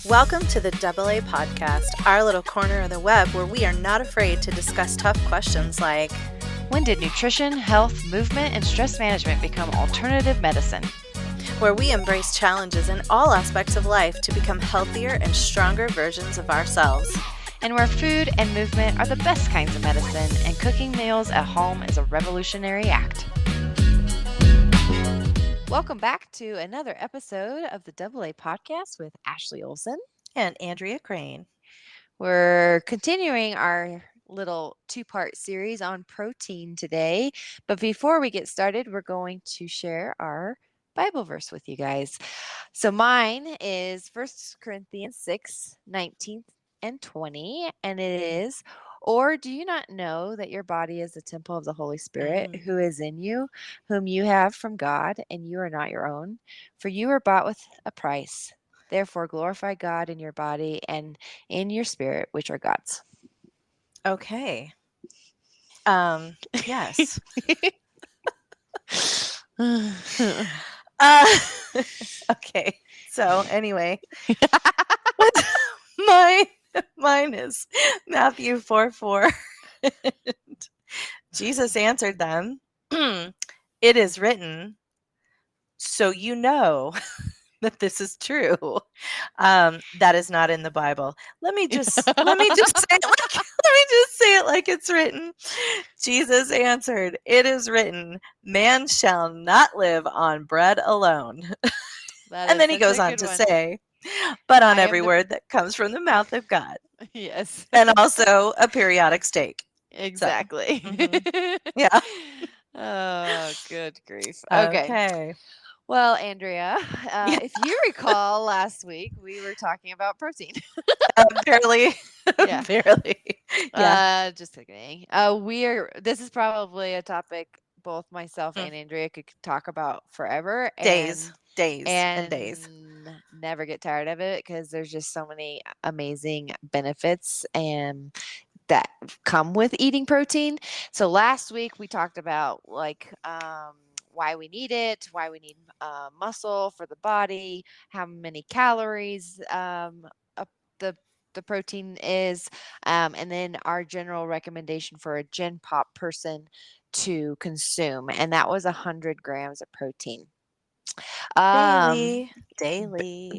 Welcome to the AA Podcast, our little corner of the web where we are not afraid to discuss tough questions like, when did nutrition, health, movement, and stress management become alternative medicine? Where we embrace challenges in all aspects of life to become healthier and stronger versions of ourselves. And where food and movement are the best kinds of medicine, and cooking meals at home is a revolutionary act. Welcome back to another episode of the AA Podcast with Ashley Olson and Andrea Crane. We're continuing our little two-part series on protein today. But before we get started, we're going to share our Bible verse with you guys. So mine is 1 Corinthians 6, 19 and 20, and it is, or do you not know that your body is the temple of the Holy Spirit who is in you, whom you have from God, and you are not your own? For you were bought with a price. Therefore, glorify God in your body and in your spirit, which are God's. Okay. Yes. Okay. So anyway, mine is Matthew 4:4. Jesus answered them, "It is written, so you know that this is true." That is not in the Bible. Let me just say it like it's written. Jesus answered, "It is written, man shall not live on bread alone." And then he goes on to say, but on every word that comes from the mouth of God. Yes. And also a periodic steak. Exactly. So, yeah. Oh, good grief. Okay. Well, Andrea, if you recall last week, we were talking about protein. Barely. Yeah. Barely. Yeah. Just kidding. This is probably a topic both myself and Andrea could talk about forever. Days and days. Never get tired of it because there's just so many amazing benefits and that come with eating protein. So last week we talked about why we need it, why we need muscle for the body, how many calories the protein is, and then our general recommendation for a Gen Pop person to consume, and that was 100 grams of protein. Daily,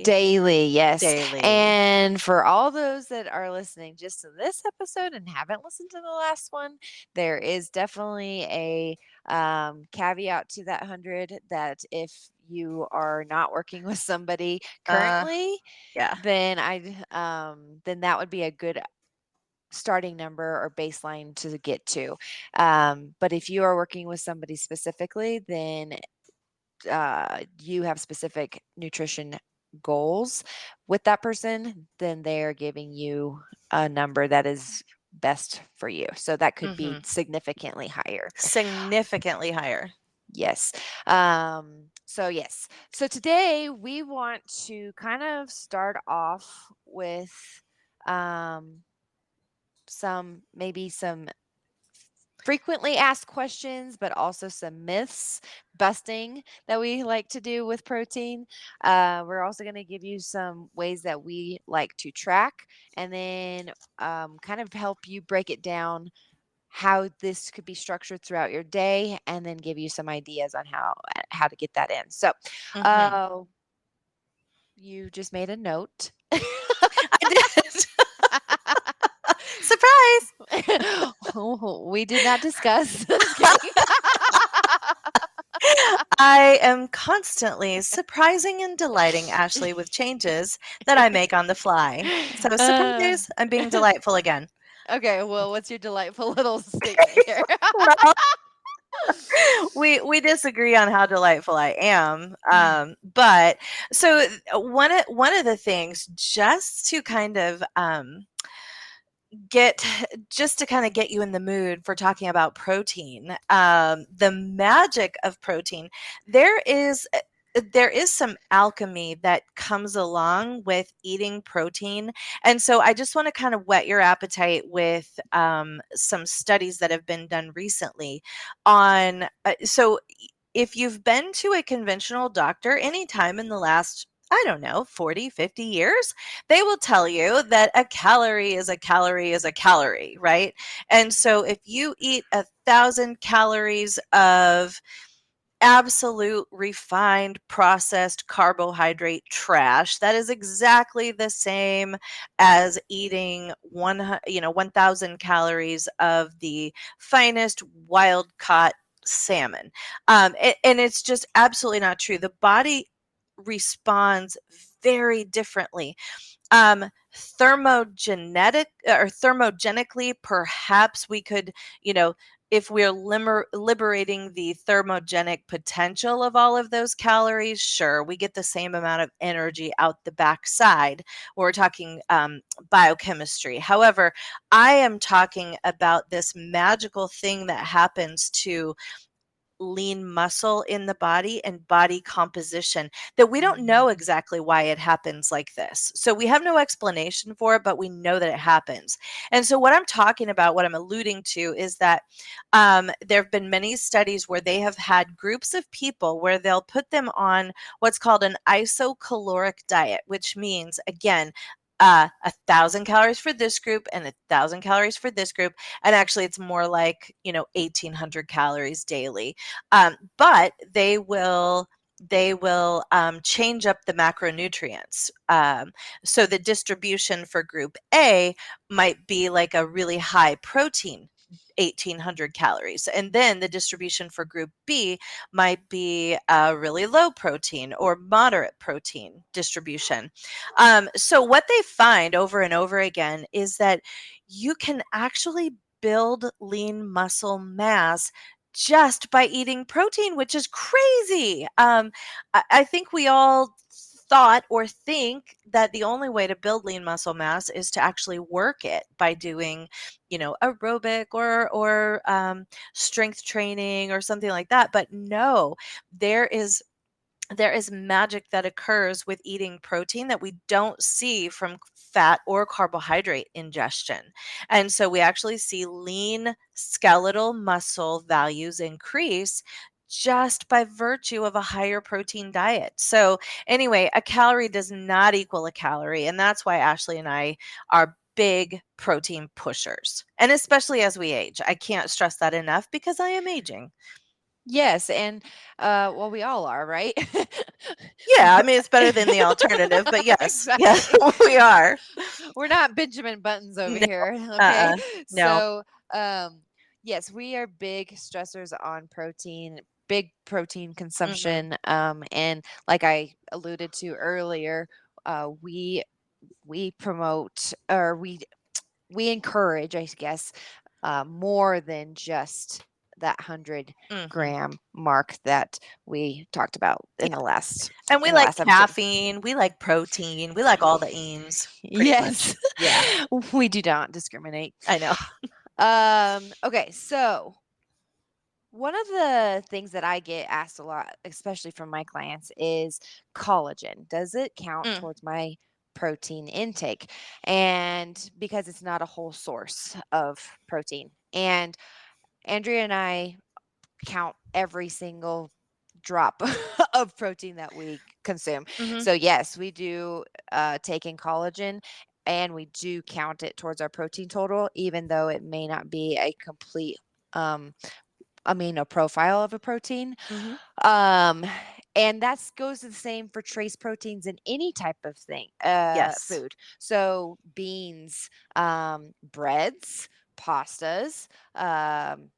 yes. Daily. And for all those that are listening just to this episode and haven't listened to the last one, there is definitely a caveat to that 100 that if you are not working with somebody currently, then that would be a good starting number or baseline to get to. But if you are working with somebody specifically, then you have specific nutrition goals with that person, then they're giving you a number that is best for you. So that could be significantly higher. Significantly higher. Yes. So today we want to kind of start off with some frequently asked questions, but also some myths busting that we like to do with protein. We're also going to give you some ways that we like to track, and then kind of help you break it down how this could be structured throughout your day, and then give you some ideas on how to get that in. So you just made a note. I did. Surprise! We did not discuss. I am constantly surprising and delighting Ashley with changes that I make on the fly. So surprise, I'm being delightful again. Okay, well, what's your delightful little statement here? Well, we disagree on how delightful I am. But so one of the things just to kind of get you in the mood for talking about protein, the magic of protein, there is some alchemy that comes along with eating protein. And so I just want to kind of whet your appetite with some studies that have been done recently on so if you've been to a conventional doctor anytime in the last, I don't know, 40, 50 years, they will tell you that a calorie is a calorie is a calorie, right? And so if you eat 1,000 calories of absolute refined processed carbohydrate trash, that is exactly the same as eating 1,000 calories of the finest wild caught salmon. And it's just absolutely not true. The body responds very differently. Thermogenically, perhaps we could, you know, if we're liberating the thermogenic potential of all of those calories, sure, we get the same amount of energy out the backside. We're talking biochemistry. However, I am talking about this magical thing that happens to lean muscle in the body and body composition that we don't know exactly why it happens like this. So we have no explanation for it, but we know that it happens. And so what I'm talking about, what I'm alluding to, is that there have been many studies where they have had groups of people where they'll put them on what's called an isocaloric diet, which means, again, 1,000 calories for this group and 1,000 calories for this group, and actually it's more like 1,800 calories daily. But they will change up the macronutrients. So the distribution for group A might be like a really high protein 1,800 calories. And then the distribution for group B might be a really low protein or moderate protein distribution. So, what they find over and over again is that you can actually build lean muscle mass just by eating protein, which is crazy. I think we all thought or think that the only way to build lean muscle mass is to actually work it by doing, aerobic or strength training or something like that. But no, there is there is magic that occurs with eating protein that we don't see from fat or carbohydrate ingestion. And so we actually see lean skeletal muscle values increase just by virtue of a higher protein diet. So, anyway, a calorie does not equal a calorie. And that's why Ashley and I are big protein pushers. And especially as we age, I can't stress that enough because I am aging. Yes, and well, we all are, right? Yeah, I mean, it's better than the alternative, but yes, yes, Exactly. we are. We're not Benjamin Buttons over No, here, okay? uh-uh, no. So, um, yes, we are big stressors on protein, big protein Mhm, consumption, and like I alluded to earlier, we promote or we encourage, I guess, more than just that 100 mhm, gram mark that we talked about yeah, and we in the like last episode. caffeine, we like protein, we like all the eames, pretty much. Yes. Yeah, We do not discriminate. I know. Okay, so one of the things that I get asked a lot, especially from my clients, is collagen. Does it count Mm, towards my protein intake? And because it's not a whole source of protein. And Andrea and I count every single drop of protein that we consume. mhm, So yes, we do take in collagen and we do count it towards our protein total, even though it may not be a complete um, amino profile of a protein. mhm. Um, and that goes the same for trace proteins in any type of thing, Yes. food. So beans, breads, pastas, and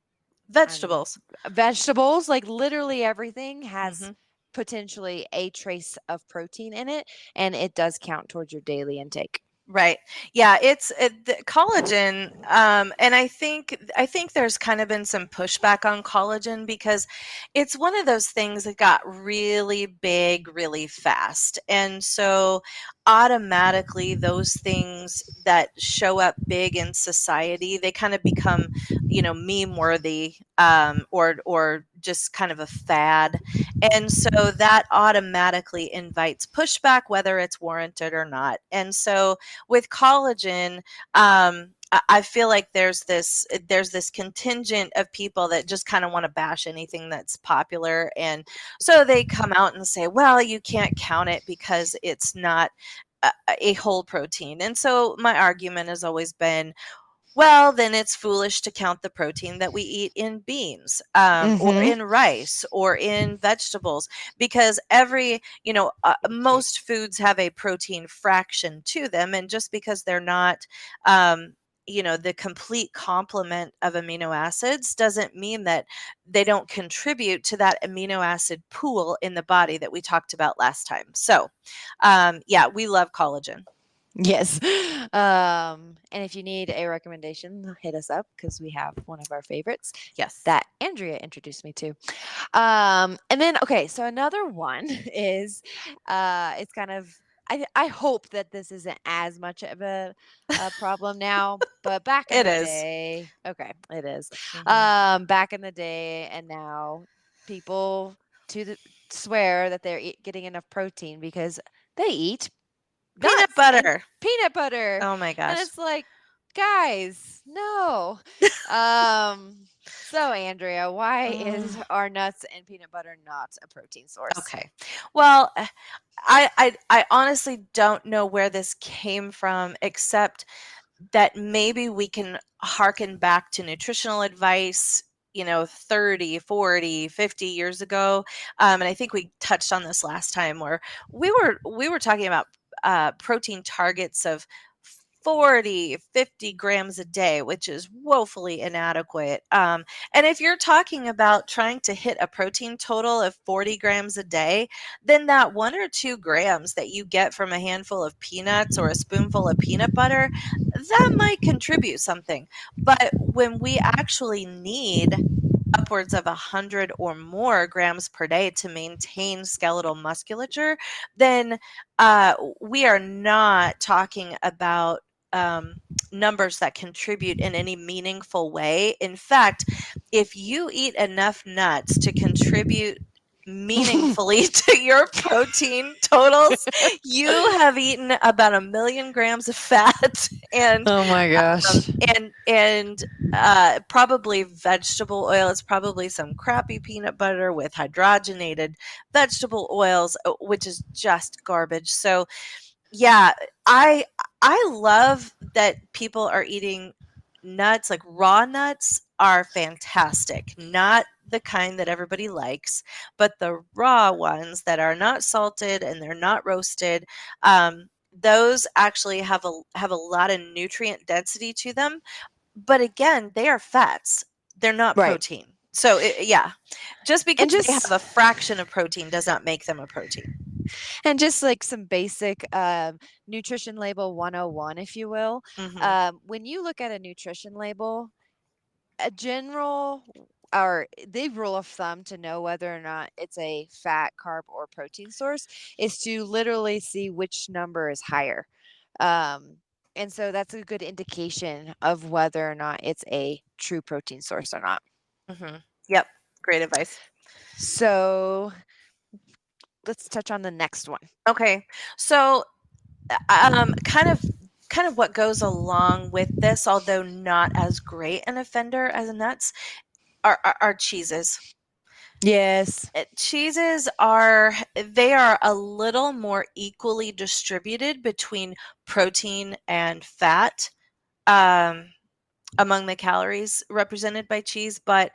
Vegetables. vegetables, like literally everything has Mhm. potentially a trace of protein in it, and it does count towards your daily intake. Right. Yeah, the collagen, and I think there's kind of been some pushback on collagen because it's one of those things that got really big really fast. And so automatically those things that show up big in society, they kind of become, meme worthy, or just kind of a fad. And so that automatically invites pushback, whether it's warranted or not. And so with collagen, I feel like there's this contingent of people that just kind of want to bash anything that's popular, and so they come out and say, well, you can't count it because it's not a whole protein. And so my argument has always been, well, then it's foolish to count the protein that we eat in beans, or Mm-hmm. in rice or in vegetables, because most foods have a protein fraction to them. And just because they're not, the complete complement of amino acids doesn't mean that they don't contribute to that amino acid pool in the body that we talked about last time. So, yeah, we love collagen. Yes. And if you need a recommendation, hit us up because we have one of our favorites Yes. that Andrea introduced me to. And then, okay, so another one is it's kind of, I hope that this isn't as much of a problem now, but back in It the is. day, okay, it is. Mhm. Back in the day and now, people to the, swear that they're getting enough protein because they eat Peanut nuts and butter. peanut butter. Oh my And gosh. it's like, guys, no. Um, so Andrea, why Mm, is are nuts and peanut butter not a protein source? okay. Well, I honestly don't know where this came from, except that maybe we can harken back to nutritional advice, 30, 40, 50 years ago. And I think we touched on this last time, where we were talking about protein targets of 40, 50 grams a day, which is woefully inadequate. And if you're talking about trying to hit a protein total of 40 grams a day, then that 1 or 2 grams that you get from a handful of peanuts or a spoonful of peanut butter, that might contribute something. But when we actually need upwards of 100 or more grams per day to maintain skeletal musculature, then we are not talking about numbers that contribute in any meaningful way. In fact, if you eat enough nuts to contribute meaningfully to your protein totals, you have eaten about 1 million grams of fat and Oh my um, gosh. and probably vegetable oil. It's probably some crappy peanut butter with hydrogenated vegetable oils, which is just garbage. So yeah, I I love that people are eating nuts. Like, raw nuts are fantastic. Not the kind that everybody likes, but the raw ones that are not salted and they're not roasted. Those actually have a lot of nutrient density to them. But again, they are fats. They're not Right. protein. So yeah, just because And they have just a fraction of protein does not make them a protein. and just like some basic nutrition label 101, if you will. Hmm. When you look at a nutrition label, a general or the rule of thumb to know whether or not it's a fat, carb, or protein source is to literally see which number is higher. Um, and so that's a good indication of whether or not it's a true protein source or not. Hmm. Yep. Great advice. So let's touch on the next one. Okay. So, kind of what goes along with this, although not as great an offender as nuts, are cheeses. Yes. Cheeses they are a little more equally distributed between protein and fat, um, among the calories represented by cheese, but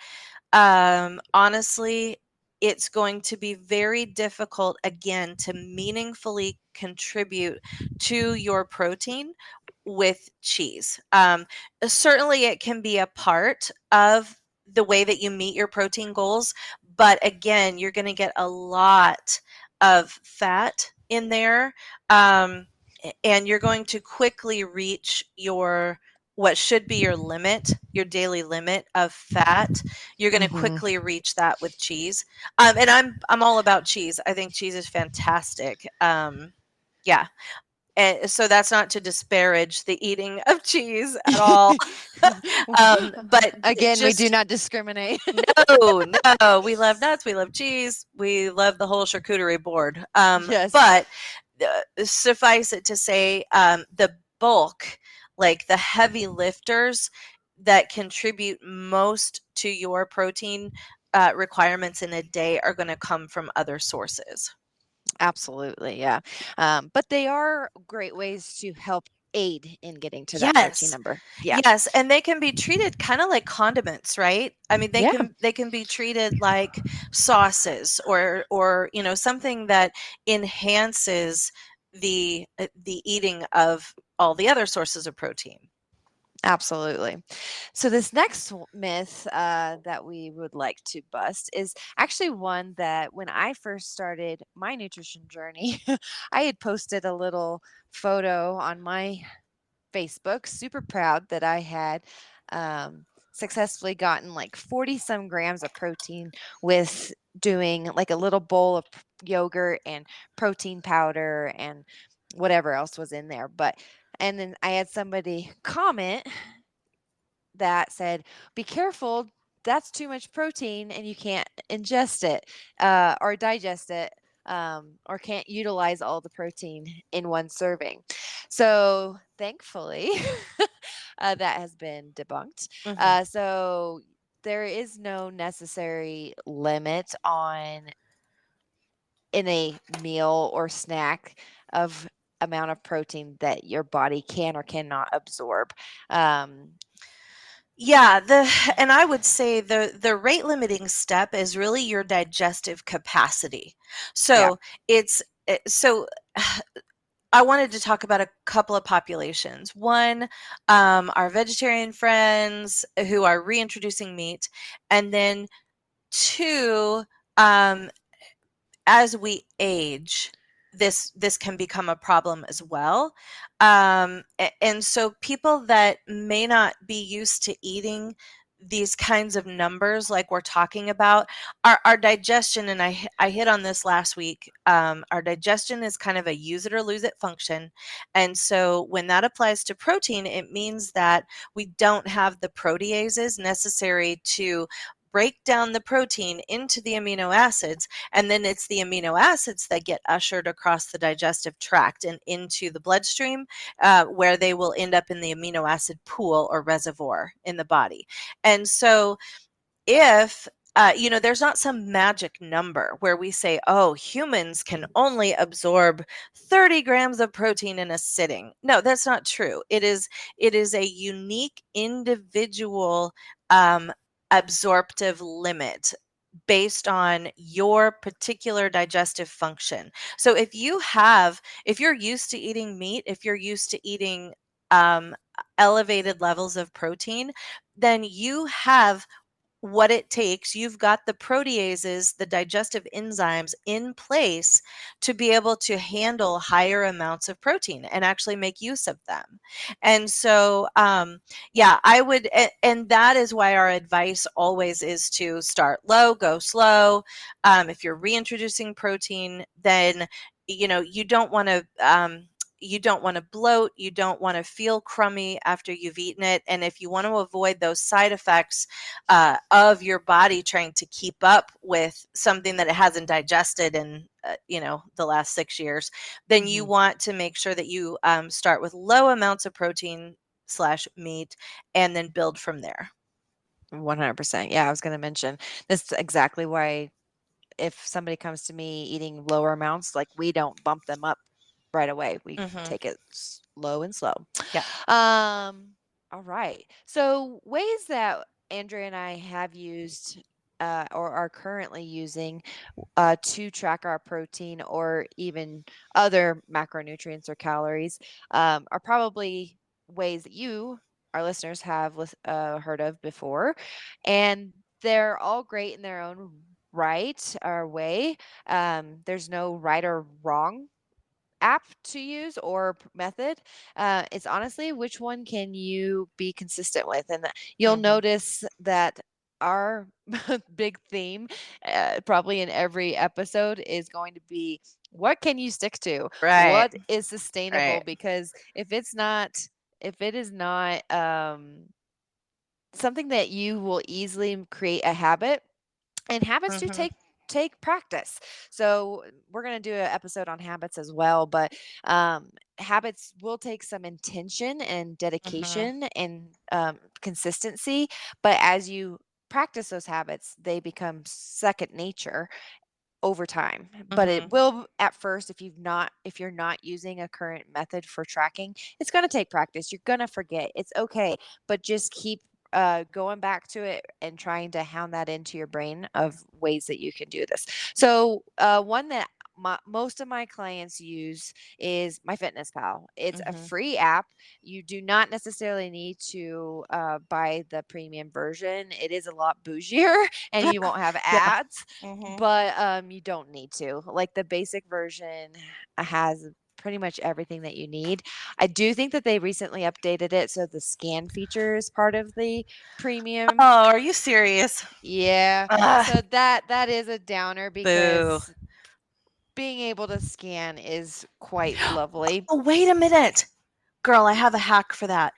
honestly, it's going to be very difficult again to meaningfully contribute to your protein with cheese. Certainly, it can be a part of the way that you meet your protein goals, but again, you're going to get a lot of fat in there, and you're going to quickly reach your what should be your limit, your daily limit of fat. You're going to Hmm. quickly reach that with cheese. And I'm all about cheese. I think cheese is fantastic. Yeah. And so that's not to disparage the eating of cheese at all. But Again, we do just not discriminate. no, no. We love nuts. We love cheese. We love the whole charcuterie board. Yes. But suffice it to say, the bulk like the heavy lifters that contribute most to your protein requirements in a day are going to come from other sources. Absolutely, yeah. But they are great ways to help aid in getting to that protein Yes. number. Yeah. Yes, and they can be treated kinda like condiments, right? I mean, they Yeah, can be treated like sauces or, something that enhances the eating of all the other sources of protein. absolutely. So this next myth that we would like to bust is actually one that when I first started my nutrition journey, I had posted a little photo on my Facebook, super proud that I had successfully gotten like 40 some grams of protein with doing like a little bowl of yogurt and protein powder and whatever else was in there. And then I had somebody comment that said, "Be careful, that's too much protein and you can't ingest it or digest it." Or can't utilize all the protein in one serving. So, thankfully, that has been debunked. Mhm. So, there is no necessary limit on in a meal or snack of amount of protein that your body can or cannot absorb. Um, Yeah, the and I would say the rate limiting step is really your digestive capacity. yeah. So, it's so I wanted to talk about a couple of populations. One, our vegetarian friends who are reintroducing meat, and then two, um, as we age, this can become a problem as well. And so people that may not be used to eating these kinds of numbers like we're talking about, our digestion, and I hit on this last week, our digestion is kind of a use it or lose it function. And so when that applies to protein, it means that we don't have the proteases necessary to break down the protein into the amino acids, and then it's the amino acids that get ushered across the digestive tract and into the bloodstream, where they will end up in the amino acid pool or reservoir in the body. And so if there's not some magic number where we say, oh, humans can only absorb 30 grams of protein in a sitting. No, that's not true. It is a unique individual um, absorptive limit based on your particular digestive function. So if you're used to eating meat, if you're used to eating elevated levels of protein, then you have what it takes. You've got the proteases, the digestive enzymes in place to be able to handle higher amounts of protein and actually make use of them. And so, yeah, and that is why our advice always is to start low, go slow. If you're reintroducing protein, then you don't want to. You don't want to bloat. You don't want to feel crummy after you've eaten it. And if you want to avoid those side effects of your body trying to keep up with something that it hasn't digested in the last 6 years, then you Mhm. want to make sure that you start with low amounts of protein slash meat and then build from there. 100%. Yeah, I was going to mention this is exactly why if somebody comes to me eating lower amounts, like we don't bump them up right away. We Hmm. take it slow and slow. Yeah. All right. So ways that Andrea and I have used or are currently using to track our protein or even other macronutrients or calories are probably ways that you, our listeners, have heard of before. And they're all great in their own right or way. There's no right or wrong app to use or method. It's honestly which one can you be consistent with, and you'll Hmm. notice that our big theme, probably in every episode, is going to be what can you stick to, Right. what is sustainable, Right. because if it is not something that you will easily create a habit, and habits do Hmm. take practice. So we're going to do an episode on habits as well, but um habits will take some intention and Mhm. dedication and consistency, but as you practice those habits, they become second nature over time. But it Mhm. will at first, if you're not using a current method for tracking, it's going to take practice. You're going to forget. It's okay, but just keep going back to it and trying to hound that into your brain of ways that you can do this. So one that most of my clients use is MyFitnessPal. It's a Mhm. free app. You do not necessarily need to buy the premium version. It is a lot bougier and you won't have Yeah. ads, Mhm. but you don't need to. Like the basic version has pretty much everything that you need. I do think that they recently updated it so the scan feature is part of the premium. Oh, are you serious? Yeah. Ugh, So that is a downer boo. because being able to scan is quite lovely. Oh, wait a minute. Girl, I have a hack for that.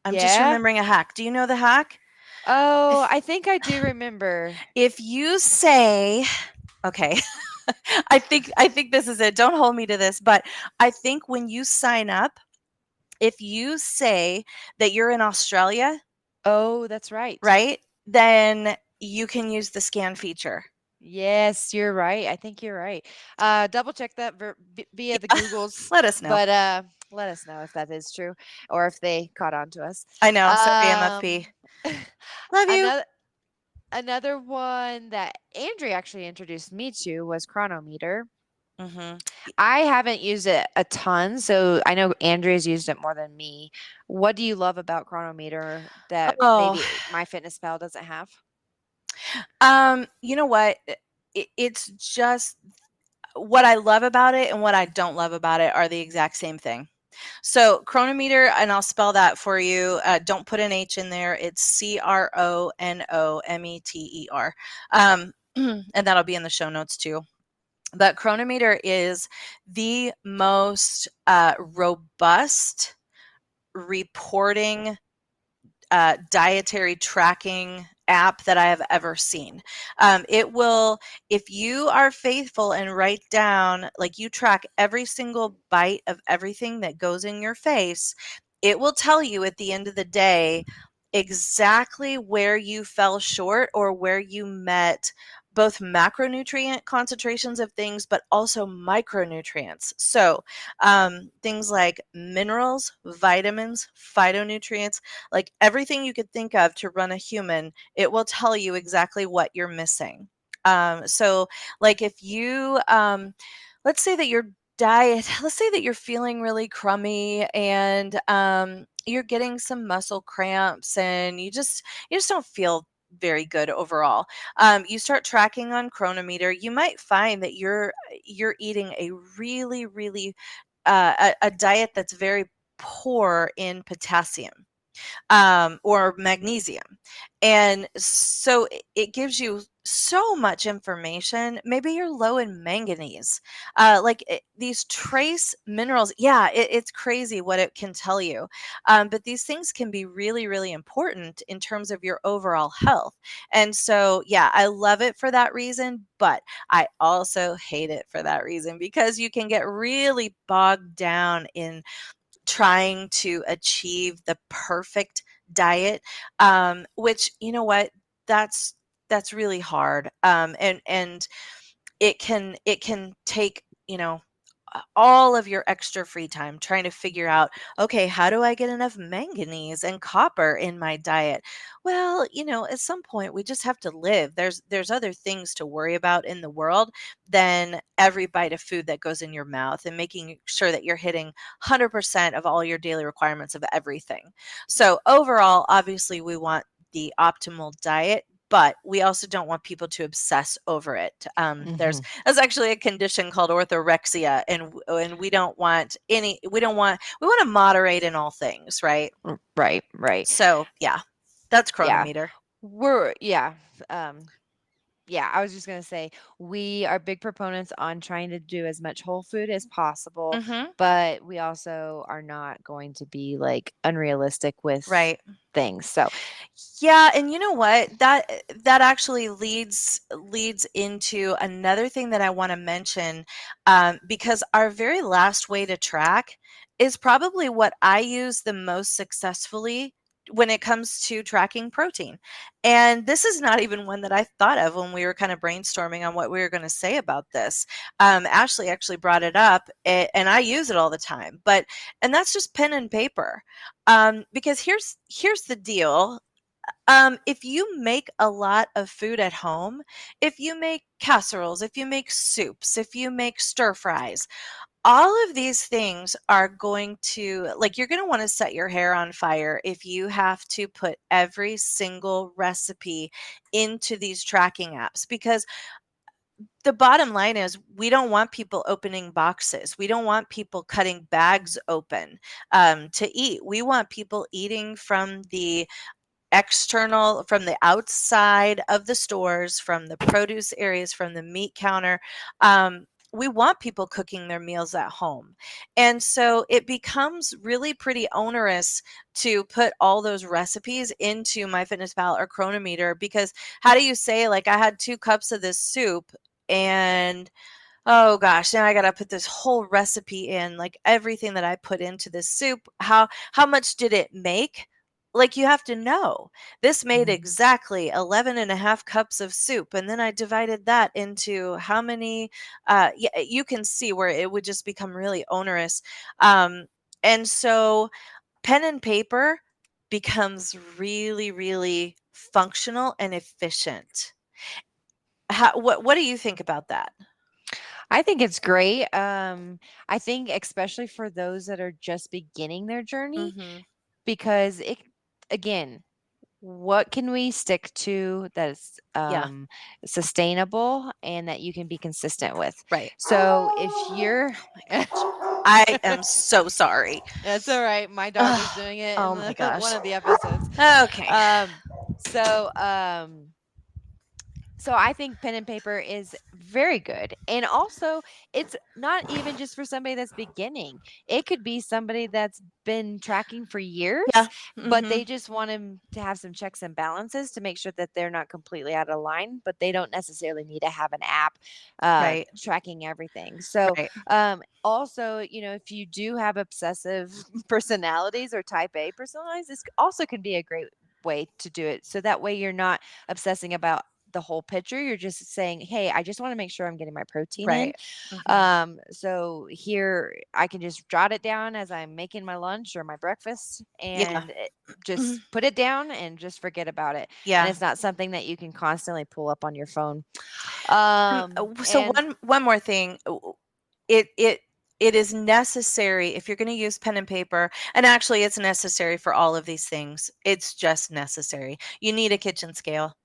I'm just Yeah. remembering a hack. Do you know the hack? Oh, If I think I do remember. if you say, okay, I think this is it. Don't hold me to this, but I think when you sign up, if you say that you're in Australia, Oh, that's right. right? Then you can use the scan feature. Yes, you're right. I think you're right. Double check that via the Yeah, Googles, let us know. but let us know if that is true or if they caught on to us. I know. Sorry, Um, MFP. Love you. another another one that Andrea actually introduced me to was Chronometer. Mhm. I haven't used it a ton, so I know Andrea's used it more than me. What do you love about Chronometer that Oh, maybe MyFitnessPal doesn't have? you know what? It's just what I love about it and what I don't love about it are the exact same thing. So chronometer, and I'll spell that for you. Don't put an H in there. It's Chronometer. And that'll be in the show notes too. But chronometer is the most robust reporting dietary tracking app that I have ever seen. It will, if you are faithful and write down, like you track every single bite of everything that goes in your face, it will tell you at the end of the day exactly where you fell short or where you met both macronutrient concentrations of things, but also micronutrients. So things like minerals, vitamins, phytonutrients, like everything you could think of to run a human, it will tell you exactly what you're missing. So, like if you, let's say that your diet, let's say that you're feeling really crummy and you're getting some muscle cramps and you just don't feel very good overall. You start tracking on Chronometer, you might find that you're eating a really a diet that's very poor in potassium or magnesium. And so it gives you so much information. Maybe you're low in manganese. These trace minerals, yeah, it's crazy what it can tell you. But these things can be really important in terms of your overall health. And so, yeah, I love it for that reason, but I also hate it for that reason because you can get really bogged down in trying to achieve the perfect diet, which you know what, that's that's really hard, and it can take, all of your extra free time trying to figure out, okay, how do I get enough manganese and copper in my diet? Well, at some point we just have to live. There's other things to worry about in the world than every bite of food that goes in your mouth and making sure that you're hitting 100% of all your daily requirements of everything. So overall, obviously we want the optimal diet, but we also don't want people to obsess over it. Hmm. There's actually a condition called orthorexia, and we want to moderate in all things, right? Right, right. So yeah, that's Yeah. chronometer. We're yeah. Um yeah, I was just going to say we are big proponents on trying to do as much whole food as possible, Hmm. but we also are not going to be like unrealistic with Right. things. So, Yeah, and you know what? That actually leads into another thing that I want to mention, because our very last way to track is probably what I use the most successfully when it comes to tracking protein. And this is not even one that I thought of when we were kind of brainstorming on what we were going to say about this. Ashley actually brought it up, and I use it all the time. And that's just pen and paper. Because here's the deal. If you make a lot of food at home, if you make casseroles, if you make soups, if you make stir fries, all of these things are going to, like, you're going to want to set your hair on fire if you have to put every single recipe into these tracking apps, because the bottom line is we don't want people opening boxes. We don't want people cutting bags open to eat. We want people eating from the external, from the outside of the stores, from the produce areas, from the meat counter. We want people cooking their meals at home. And so it becomes really pretty onerous to put all those recipes into MyFitnessPal or Chronometer, because how do you say, like, I had 2 cups of this soup, and oh gosh, now I gotta put this whole recipe in, like everything that I put into this soup. How much did it make? Like, you have to know. This made Mhm. exactly 11.5 cups of soup, and then I divided that into how many. Yeah, you can see where it would just become really onerous. And so pen and paper becomes really, really functional and efficient. What do you think about that? I think it's great. I think especially for those that are just beginning their journey, Hmm. because it again, what can we stick to that's Yeah. sustainable and that you can be consistent with? Right. So if you're Oh my gosh. I am so sorry. That's all right. My dog was Ugh, doing it in oh my the gosh. one of the episodes. Okay. Um, so um, so I think pen and paper is very good. And also, it's not even just for somebody that's beginning. It could be somebody that's been tracking for years, Yeah. but Mhm. they just want him to have some checks and balances to make sure that they're not completely out of line, but they don't necessarily need to have an app Right. tracking everything. So, Right. also, if you do have obsessive personalities or type A personalities, this also can be a great way to do it. So that way you're not obsessing about the whole picture. You're just saying, "Hey, I just want to make sure I'm getting my protein in." Right. Mhm. So here I can just jot it down as I'm making my lunch or my breakfast, Yeah. and just put it down and just forget about it. And Yeah. it's not something that you can constantly pull up on your phone. So And one more thing, it it it is necessary if you're going to use pen and paper, and actually it's necessary for all of these things. It's just necessary. You need a kitchen scale.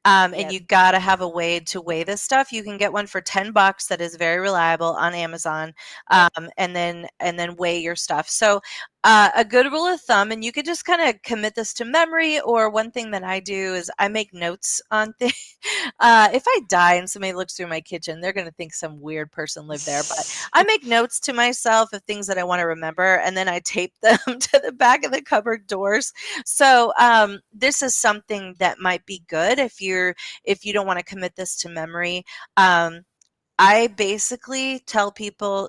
And yep, you gotta have a way to weigh this stuff. You can get one for $10 that is very reliable on Amazon, yep, and then weigh your stuff. So a good rule of thumb, and you could just kind of commit this to memory. Or one thing that I do is I make notes on things. If I die and somebody looks through my kitchen, they're gonna think some weird person lived there. But I make notes to myself of things that I want to remember, and then I tape them to the back of the cupboard doors. So this is something that might be good if you don't want to commit this to memory. Um, I basically tell people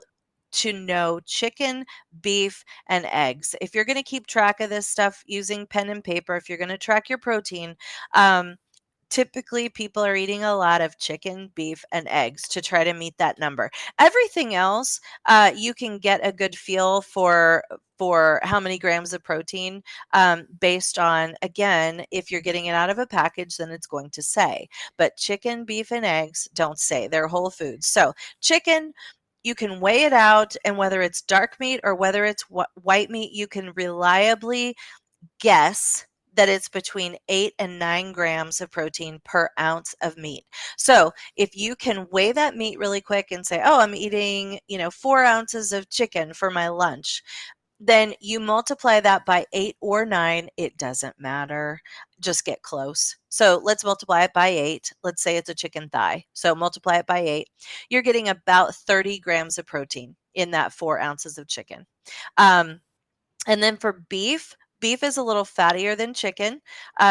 to know chicken, beef, and eggs. If you're going to keep track of this stuff using pen and paper, if you're going to track your protein, um, typically people are eating a lot of chicken, beef, and eggs to try to meet that number. Everything else, you can get a good feel for how many grams of protein, based on, again, if you're getting it out of a package, then it's going to say. But chicken, beef, and eggs don't say. They're whole foods. So chicken, you can weigh it out, and whether it's dark meat or whether it's white meat, you can reliably guess that it's between 8 and 9 grams of protein per ounce of meat. So if you can weigh that meat really quick and say, oh, I'm eating, 4 ounces of chicken for my lunch, then you multiply that by 8 or 9. It doesn't matter. Just get close. So let's multiply it by 8. Let's say it's a chicken thigh. So multiply it by 8. You're getting about 30 grams of protein in that 4 ounces of chicken. Um, and then for beef, beef is a little fattier than chicken,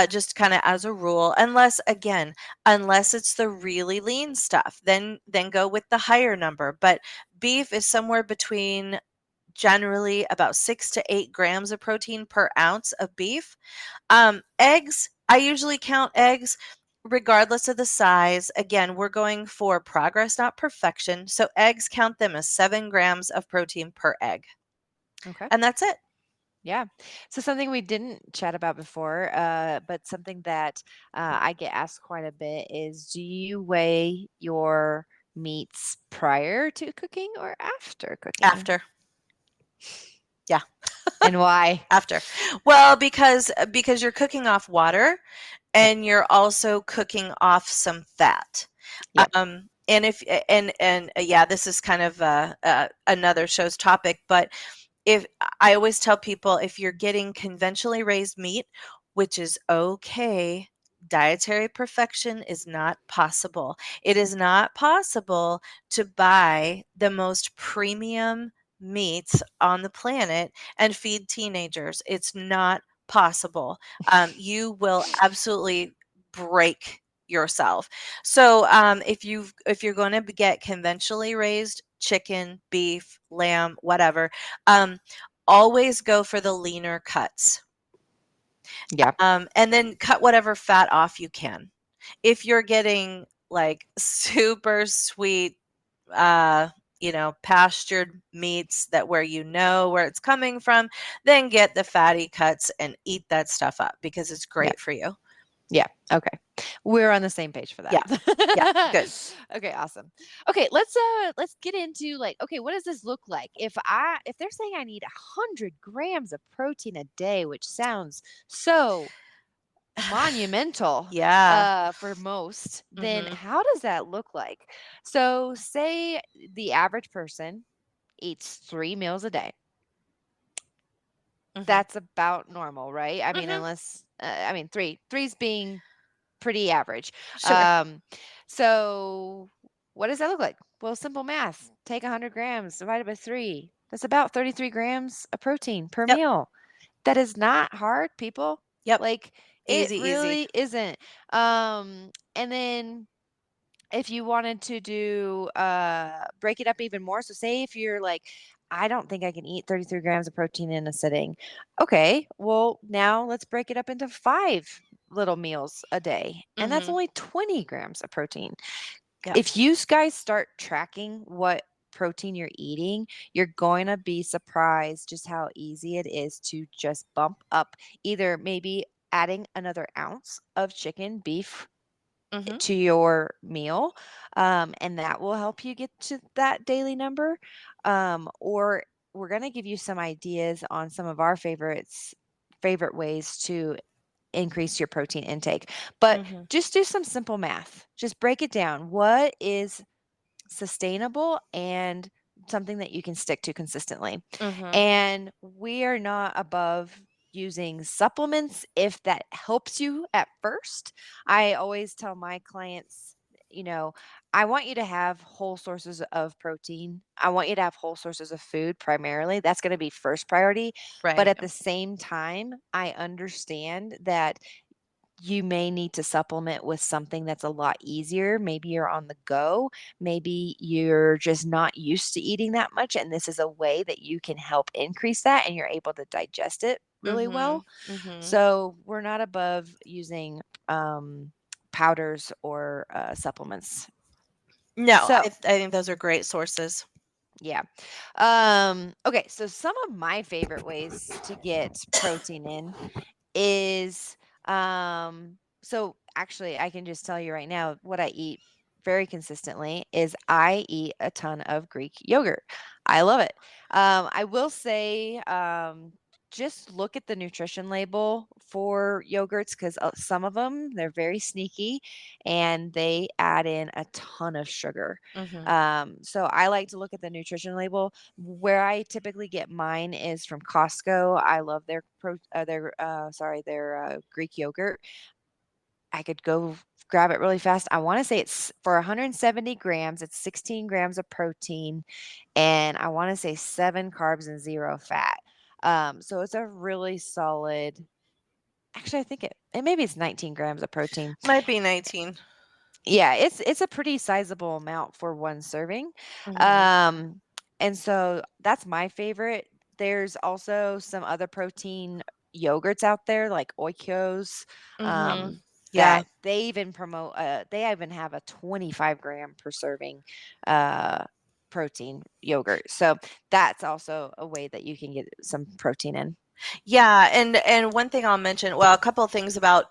just kind of as a rule, unless it's the really lean stuff, then go with the higher number. But beef is somewhere between generally about 6 to 8 grams of protein per ounce of beef. Eggs, I usually count eggs regardless of the size. Again, we're going for progress, not perfection. So eggs, count them as 7 grams of protein per egg. Okay. And that's it. Yeah. So something we didn't chat about before, but something that I get asked quite a bit is, do you weigh your meats prior to cooking or after cooking? After. Yeah, And why? after. Well, because you're cooking off water Yep. and you're also cooking off some fat. Yep. And if and yeah, this is kind of another show's topic, but if I always tell people, if you're getting conventionally raised meat, which is okay, dietary perfection is not possible. It is not possible to buy the most premium meats on the planet and feed teenagers. It's not possible. You will absolutely break yourself. So if you're going to get conventionally raised chicken, beef, lamb, whatever, um, always go for the leaner cuts. Yeah. And then cut whatever fat off you can. If you're getting like super sweet, uh, pastured meats that where you know where it's coming from, then get the fatty cuts and eat that stuff up because it's Yeah. great for you. Yeah. Okay. We're on the same page for that. Yeah. Yeah. Good. Okay, awesome. Okay, let's get into like, okay, what does this look like? If they're saying I need 100 grams of protein a day, which sounds so monumental Yeah. for most, then Mhm. how does that look like? So say the average person eats 3 meals a day. Mhm. That's about normal, right? I mean, Mhm. unless I mean three's being pretty average. Sure. Um, so what does that look like? Well, simple math. Take 100 grams divided by 3. That's about 33 grams of protein per Yep. meal. That is not hard, people. Yep. Like it Easy, easy. really isn't. And then if you wanted to do break it up even more, so say if you're like, I don't think I can eat 33 grams of protein in a sitting. Okay, well, now let's break it up into 5 little meals a day, and that's Mhm. only 20 grams of protein. Yep. If you guys start tracking what protein you're eating, you're going to be surprised just how easy it is to just bump up, either maybe adding another ounce of chicken, beef, Mhm. to your meal, and that will help you get to that daily number. Or we're going to give you some ideas on some of our favorite ways to increase your protein intake. But Mhm. just do some simple math. Just break it down. What is sustainable and something that you can stick to consistently? Mhm. And we are not above using supplements if that helps you at first. I always tell my clients, you know, I want you to have whole sources of protein. I want you to have whole sources of food primarily. That's going to be first priority. But Right. at the same time, I understand that you may need to supplement with something that's a lot easier. Maybe you're on the go. Maybe you're just not used to eating that much. And this is a way that you can help increase that and you're able to digest it really well. Mhm. Mhm. So we're not above using powders or supplements. No, So, I think those are great sources. yeah. Okay. So, some of my favorite ways to get protein in is so actually I can just tell you right now what I eat very consistently is I eat a ton of Greek yogurt. I love it. I will say just look at the nutrition label for yogurts because some of them they're very sneaky and they add in a ton of sugar. Mhm. So I like to look at the nutrition label. Where I typically get mine is from Costco. I love their Greek yogurt. I could go grab it really fast. I want to say it's for 170 grams. It's 16 grams of protein, and I want to say 7 carbs and 0 fat. So it's a really solid. Actually, I think it maybe it's 19 grams of protein. Might be 19. Yeah, it's a pretty sizable amount for one serving. Mhm. Um, And so that's my favorite. There's also some other protein yogurts out there like Oikos, Mhm. Yeah. that they even promote. They even have a 25-gram per serving uh, protein yogurt. So that's also a way that you can get some protein in. Yeah, and one thing I'll mention, well, a couple of things about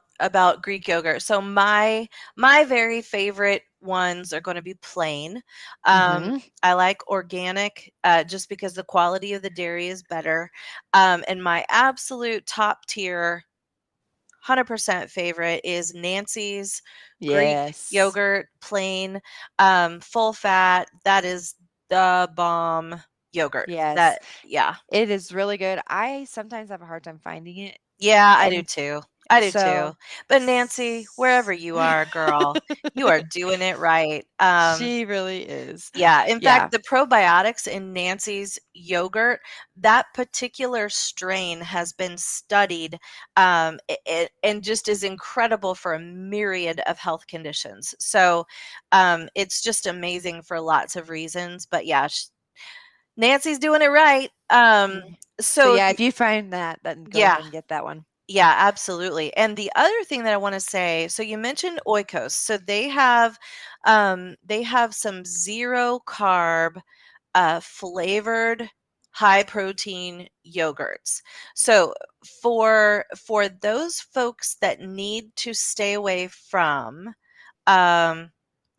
Greek yogurt. So my very favorite ones are going to be plain. Um, Mm-hmm. I like organic just because the quality of the dairy is better. And my absolute top tier 100% favorite is Nancy's Greek Yes. yogurt, plain, full fat. That is the bomb yogurt. Yes. That, yeah. It is really good. I sometimes have a hard time finding it. Yeah, I do And too. I do too. so But Nancy, wherever you are, girl, you are doing it right. she really is. Yeah, in Yeah. fact, the probiotics in Nancy's yogurt, that particular strain has been studied, and just is incredible for a myriad of health conditions. So, it's just amazing for lots of reasons. But yeah, Nancy's doing it right. Mm. So So yeah, if you find that, then go yeah, ahead and get that one. yeah, absolutely. And the other thing that I want to say, so you mentioned Oikos. So they have some zero carb flavored high protein yogurts. So for those folks that need to stay away from um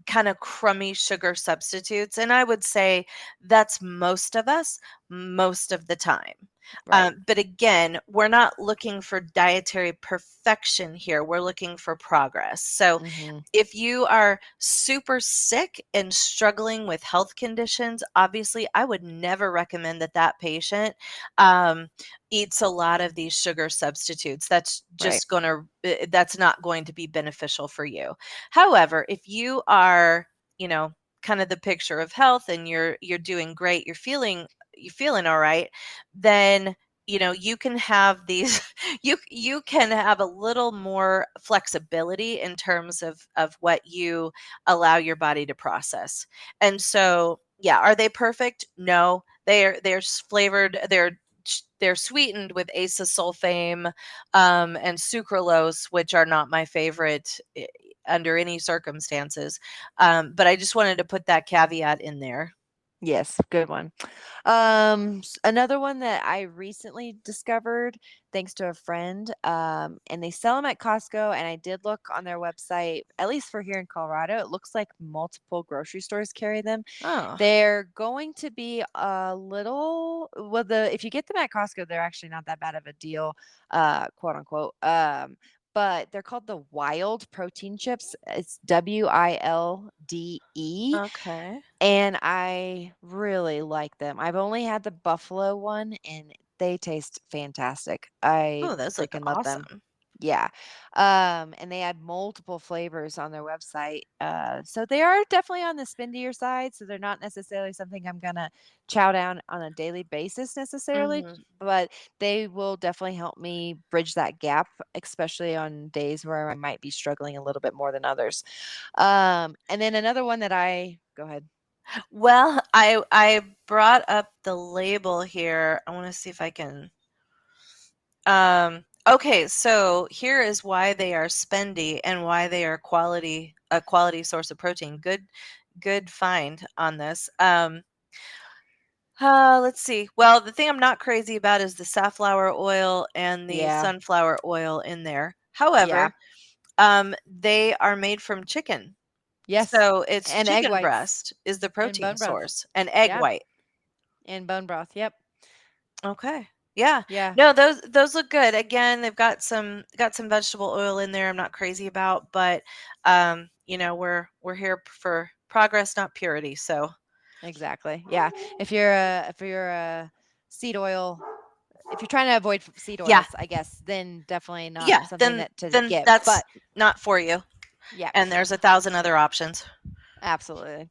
kind of crummy sugar substitutes. And I would say that's most of us most of the time. Right. But again, we're not looking for dietary perfection here. We're looking for progress. So Mm-hmm. if you are super sick and struggling with health conditions, obviously, I would never recommend that that patient um, eats a lot of these sugar substitutes. Right. That's not going to be beneficial for you. However, if you are, you know, kind of the picture of health and you're doing great, you're feeling all right, then you can have these you can have a little more flexibility in terms of what you allow your body to process. And so, yeah, are they perfect? No. Flavored, they're sweetened with acesulfame and sucralose, which are not my favorite under any circumstances. But I just wanted to put that caveat in there. Yes, good one. Another one that I recently discovered thanks to a friend, and they sell them at Costco. And I did look on their website, at least for here in Colorado. It looks like multiple grocery stores carry them. Oh, They're going to be a little, well, if you get them at Costco, they're actually not that bad of a deal, quote unquote. But they're called the Wild Protein Chips. It's WILDE, okay. and I really like them. I've only had the buffalo one, and they taste fantastic. I Oh, those look freaking love them. awesome. Yeah. And they had multiple flavors on their website. So they are definitely on the spendier side. So they're not necessarily something I'm gonna chow down on a daily basis necessarily, Mhm. but they will definitely help me bridge that gap, especially on days where I might be struggling a little bit more than others. And then another one that I go ahead. Well, I brought up the label here. I want to see if I can. Okay, so here is why they are spendy and why they are a quality source of protein. Good find on this. Let's see. Well, the thing I'm not crazy about is the safflower oil and the Yeah. sunflower oil in there. Yeah. However, they are made from chicken. Yes. So it's And egg chicken whites breast is the and protein bone broth. source and egg Yeah. white. And bone broth. Yep. Okay. Yeah. Yeah. No, those look good. Again, they've got some vegetable oil in there I'm not crazy about, but we're here for progress, not purity. So, Exactly. Yeah. If you're a seed oil, if you're trying to avoid seed yeah. oils, I guess, then definitely not Yeah, something that to then get. that's But not for you. yeah, And there's a thousand other options. absolutely.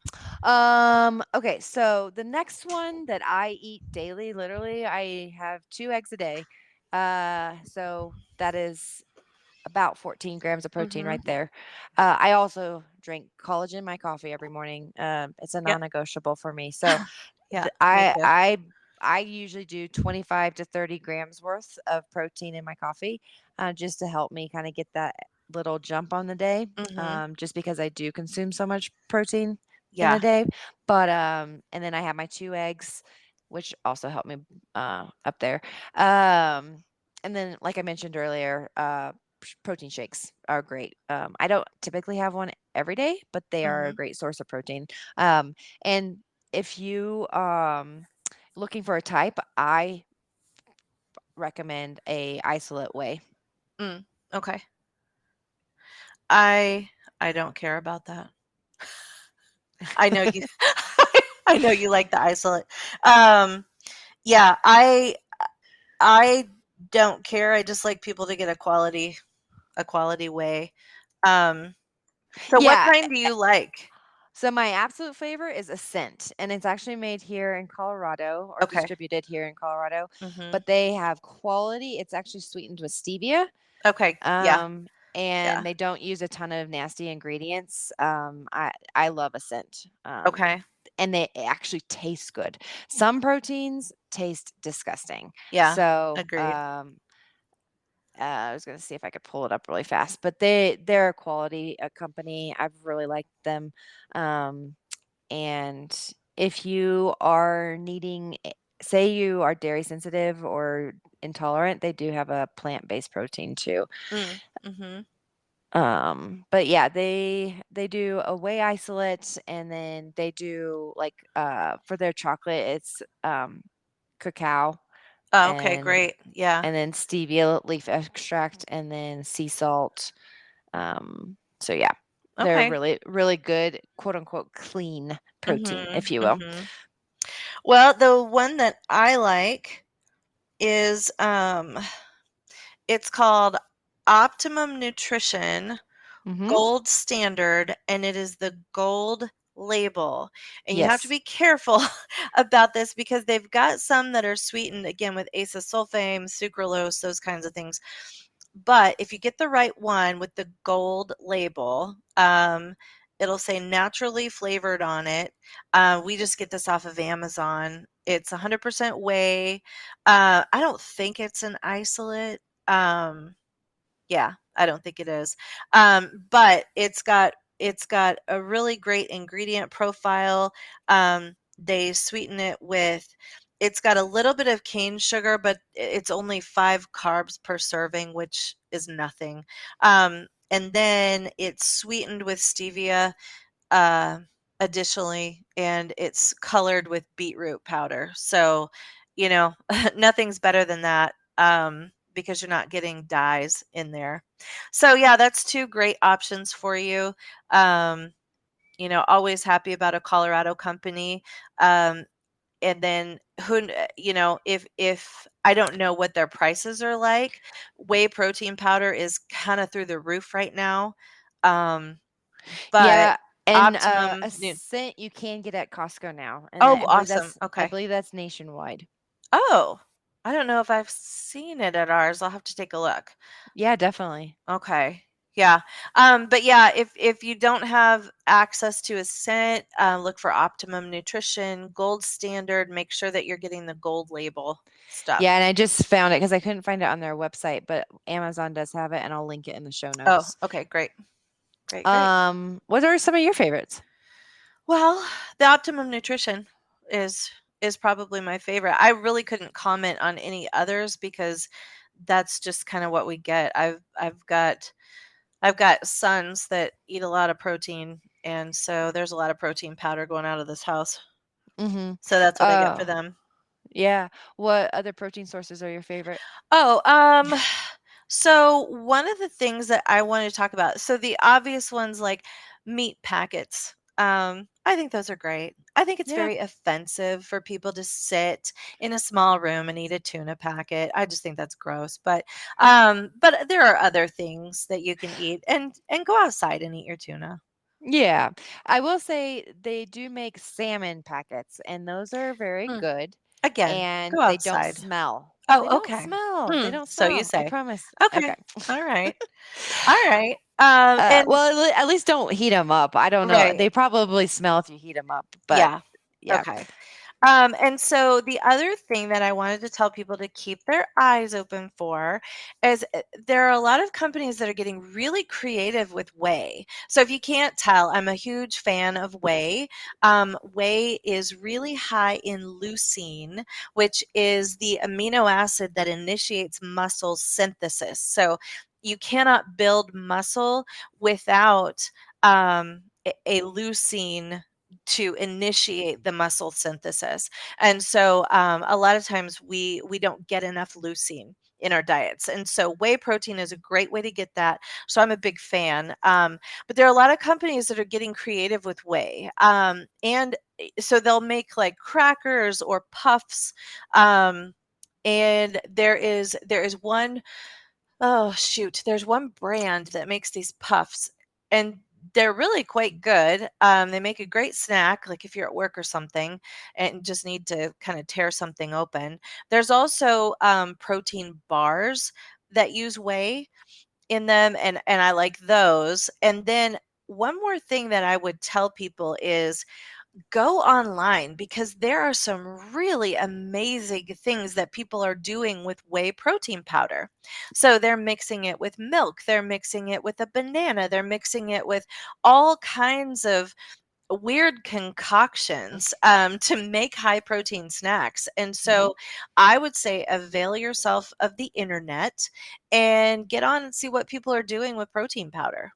Okay, so the next one that I eat daily, literally, I have 2 eggs a day. So that is about 14 grams of protein Mhm. right there. I also drink collagen in my coffee every morning. It's a Yep. non-negotiable for me. So Yeah, me I too. I I usually do 25 to 30 grams worth of protein in my coffee, just to help me kind of get that little jump on the day. Mhm. Just because I do consume so much protein in a Yeah. day. But and then I have my 2 eggs, which also help me up there. Um, and then, like I mentioned earlier, protein shakes are great. I don't typically have one every day, but they are a Mhm. great source of protein. And if you looking for a type, I recommend a isolate whey. Mm. Okay. I I don't care about that. I know you I know you like the isolate. Um, yeah, I don't care. I just like people to get a quality way. Um, so what Yeah. kind do you like? So my absolute favorite is Ascent, and it's actually made here in Colorado or Okay. distributed here in Colorado. Mhm. But they have quality. It's actually sweetened with stevia. Okay. Yeah. Um, Yeah. and they don't use a ton of nasty ingredients. I love Ascent. Okay. And they actually taste good. Some proteins taste disgusting. Yeah. So, Agreed. I was gonna see if I could pull it up really fast, but they're a quality company. I've really liked them. Um, and if you are needing, say you are dairy sensitive or intolerant, they do have a plant-based protein too. Mm. Mhm. But yeah, they do a whey isolate, and then they do like for their chocolate, it's cacao Oh, okay, and great. Yeah. then stevia leaf extract and then sea salt. So yeah, they're Okay. really, really good, quote unquote, clean protein, Mhm. if you will. Mhm. Well, the one that I like is it's called Optimum Nutrition Hmm. Gold Standard, and it is the gold label. And you have to Yes. be careful about this because they've got some that are sweetened again with acesulfame, sucralose, those kinds of things. But if you get the right one with the gold label, it'll say naturally flavored on it. We just get this off of Amazon. It's 100% whey. I don't think it's an isolate. Um, yeah, I don't think it is. But it's got a really great ingredient profile. They sweeten it with it's got a little bit of cane sugar, but it's only 5 carbs per serving, which is nothing. And then it's sweetened with stevia uh, additionally, and it's colored with beetroot powder. So, nothing's better than that because you're not getting dyes in there. So, yeah, that's two great options for you. Um, always happy about a Colorado company. Um, and then if I don't know what their prices are like, whey protein powder is kind of through the roof right now. Um, but Yeah, and Optimum a Nu scent you can get at Costco now, and Oh, awesome, I okay. believe that's nationwide. Oh, I don't know if I've seen it at ours, I'll have to take a look. Yeah, definitely. Okay, yeah, but yeah, if you don't have access to a scent, look for Optimum Nutrition, Gold Standard, make sure that you're getting the gold label Yeah, stuff. and I just found it because I couldn't find it on their website, but Amazon does have it, and I'll link it in the show Oh, notes. okay, great, great, great. What are some of your favorites? Well, the Optimum Nutrition is probably my favorite. I really couldn't comment on any others because that's just kinda what we get. I've got sons that eat a lot of protein, and so there's a lot of protein powder going out of this house. Mhm. So that's what I get for Oh, them. yeah. What other protein sources are your favorite? Oh, so one of the things that I wanted to talk about, so the obvious ones like meat packets. I think those are great. I think it's Yeah. very offensive for people to sit in a small room and eat a tuna packet. I just think that's gross. But there are other things that you can eat and go outside and eat your tuna. Yeah. I will say they do make salmon packets, and those are very Mm, good, again, and go they don't outside. smell. They Oh, don't okay. smell. They don't So you smell. I say. promise. Okay. Okay. All right. All right. And Well, at least don't heat them up. I don't know. right. They probably smell if you heat them up, but Yeah. yeah. Okay. And so the other thing that I wanted to tell people to keep their eyes open for is there are a lot of companies that are getting really creative with whey. So if you can't tell, I'm a huge fan of whey. Whey is really high in leucine, which is the amino acid that initiates muscle synthesis. So you cannot build muscle without a leucine to initiate the muscle synthesis. And so a lot of times we don't get enough leucine in our diets. And so whey protein is a great way to get that. So I'm a big fan. But there are a lot of companies that are getting creative with whey. So they'll make like crackers or puffs. And there is one, oh shoot, there's one brand that makes these puffs, and they're really quite good. They make a great snack, like if you're at work or something and just need to kind of tear something open. There's also protein bars that use whey in them, and I like those. And then one more thing that I would tell people is go online because there are some really amazing things that people are doing with whey protein powder. So they're mixing it with milk, they're mixing it with a banana, they're mixing it with all kinds of weird concoctions to make high protein snacks. And Mhm. so I would say avail yourself of the internet and get on and see what people are doing with protein powder.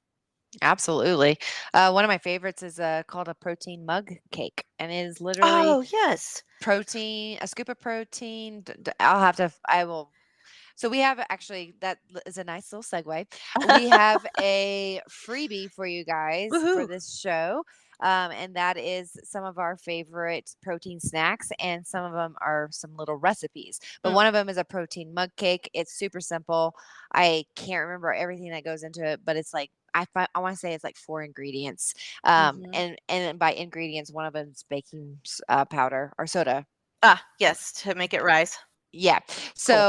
Absolutely. One of my favorites is called a protein mug cake, and it is literally Oh, yes. protein, a scoop of protein. I'll have to, I will. So we have actually, is a nice little segue. We have a freebie for you guys for Woohoo. this show. And that is some of our favorite protein snacks, and some of them are some little recipes. But Mm, one of them is a protein mug cake. It's super simple. I can't remember everything that goes into it, but it's like I want to say it's like 4 ingredients. mhm. And by ingredients, one of them is baking powder or soda. Ah, yes, to make it rise. Yeah. Cool.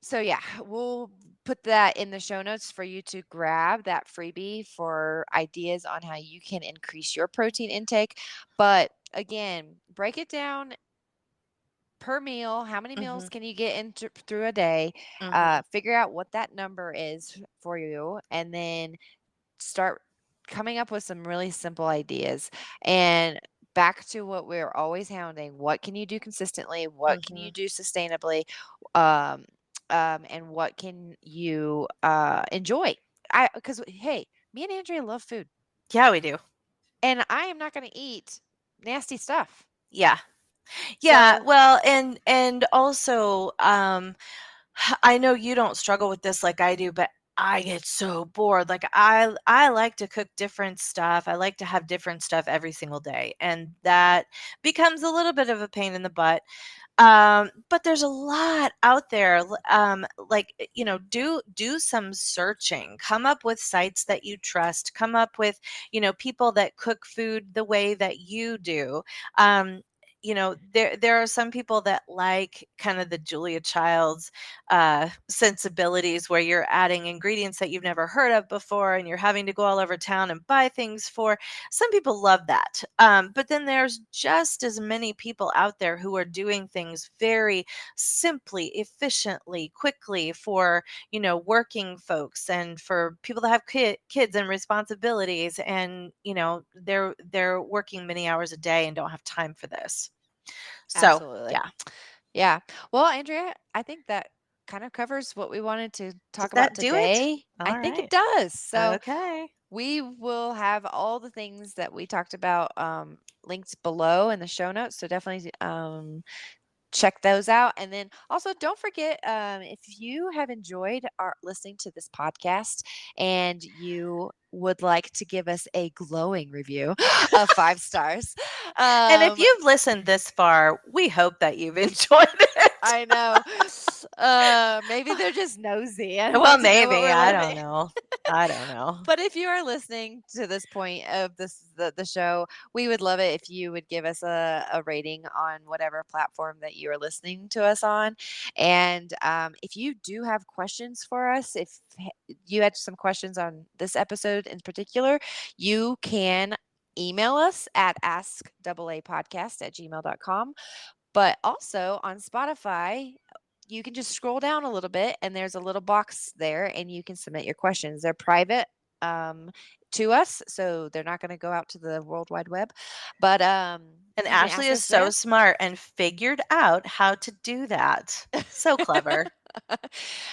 So yeah, we'll put that in the show notes for you to grab that freebie for ideas on how you can increase your protein intake. But again, break it down per meal. How many meals Mhm, can you get into through a day? mhm, Figure out what that number is for you, and then start coming up with some really simple ideas. And back to what we're always hounding, what can you do consistently, what can you mhm. do sustainably, um, and what can you enjoy. I Because hey, me and Andrea love food, Yeah, we do. and I am not going to eat nasty stuff. Yeah. Yeah, So well, and also, I know you don't struggle with this like I do, but I get so bored. Like I like to cook different stuff. I like to have different stuff every single day, and that becomes a little bit of a pain in the butt. But there's a lot out there. Like do some searching. Come up with sites that you trust. Come up with people that cook food the way that you do. Um, there are some people that like kind of the Julia Child's sensibilities where you're adding ingredients that you've never heard of before and you're having to go all over town and buy things for. Some people love that. But then there's just as many people out there who are doing things very simply, efficiently, quickly for, working folks and for people that have kids and responsibilities, and, they're working many hours a day and don't have time for this. So, absolutely. yeah. Yeah. Well, Andrea, I think that kind of covers what we wanted to Does talk about that do it? today. I All think it right. does. So Okay. we will have all the things that we talked about linked below in the show notes. So definitely check those out. And then also don't forget, if you have enjoyed our listening to this podcast and you would like to give us a glowing review of 5 stars, And if um, you've listened this far, we hope that you've enjoyed it. I know. Maybe they're just nosy and Well, want to know what maybe. we're I don't living. know. I don't know. But if you are listening to this point of the show, we would love it if you would give us a rating on whatever platform that you are listening to us on. And if you do have questions for us, if you had some questions on this episode in particular, you can email us at askaapodcast@gmail.com. But also on Spotify, you can just scroll down a little bit and there's a little box there and you can submit your questions. They're private um, to us, so they're not going to go out to the World Wide Web. But And you can Ashley ask is us so there. smart and figured out how to do that. So clever.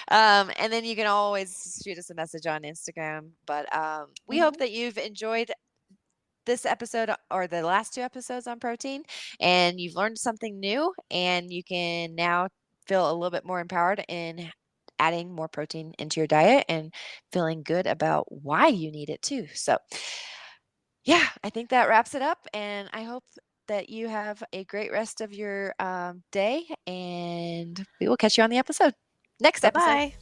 And then you can always shoot us a message on Instagram. But we hope Mhm. that you've enjoyed this episode or the last two episodes on protein and you've learned something new and you can now feel a little bit more empowered in adding more protein into your diet and feeling good about why you need it too. So, yeah, I think that wraps it up. And I hope that you have a great rest of your day. And we will catch you on the next episode. Bye-bye.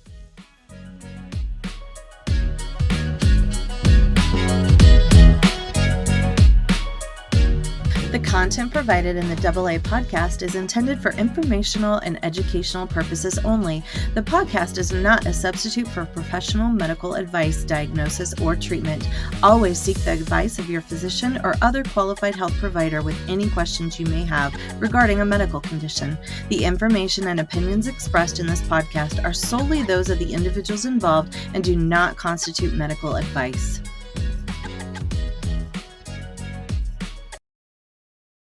The content provided in the AA podcast is intended for informational and educational purposes only. The podcast is not a substitute for professional medical advice, diagnosis, or treatment. Always seek the advice of your physician or other qualified health provider with any questions you may have regarding a medical condition. The information and opinions expressed in this podcast are solely those of the individuals involved and do not constitute medical advice.